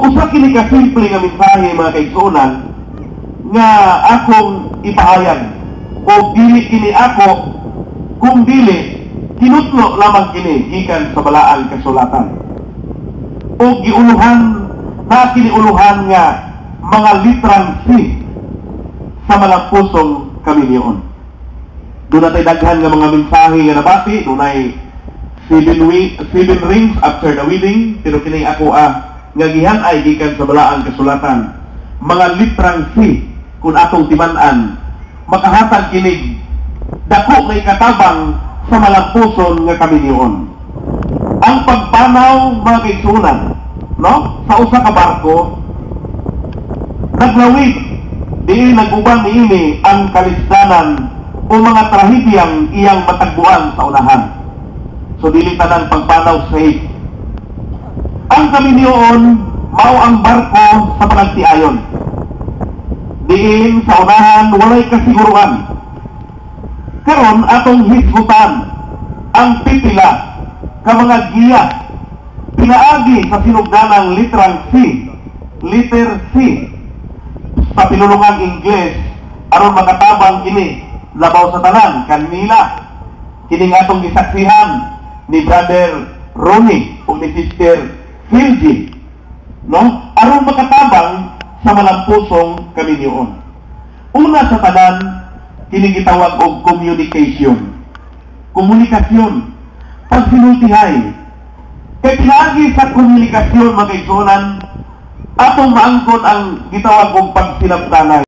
usa kini ka simple nga mensahe mga kaigsuonan nga akong ipahayag o dili kini ako kung dili kinutlo lamang kini gikan sa balaang kasulatan o giuluhan na kiniuluhan nga mga litrang C sa malampusong kamilyon. Doon natin daghan nga mga mensahe nga nabati, doon ay 7 rings after the wedding, pero kining ako nga gihan ay gikan sa balaang kasulatan. Mga litrang C kung atong timan-an, makahatag kinig dako may katabang sa malampuson nga kamilyon. Ang pagpanaw mga kaigsuonan, no? Sa usa ka barko, naglawig, di nag-uban niini ang kalisdanan o mga trahedyang iyang matagbuan sa unahan. So dili tanang pagpanaw safe. Ang kamilyon mao ang barko sa panagtiayon. Diin sa unahan walay kasiguruhan. Karon atong hisgutan ang pipila ka mga giya pinaagi sa sinugdanang litrang C, liter C sa pinulungang Ingles aron makatabang kini labaw sa tanan kanila kining atong gisaksihan ni Brother Ronnie o ni Sister Philgy, no? Aron makatabang sa malampusong kamilyon. Una sa tanan kini gitawag og communication. Komunikasyon, pagsinultihay. Kay pinaagi sa komunikasyon mga kaigsuonan, atong maangkon ang gitawag og pagsilabtanay.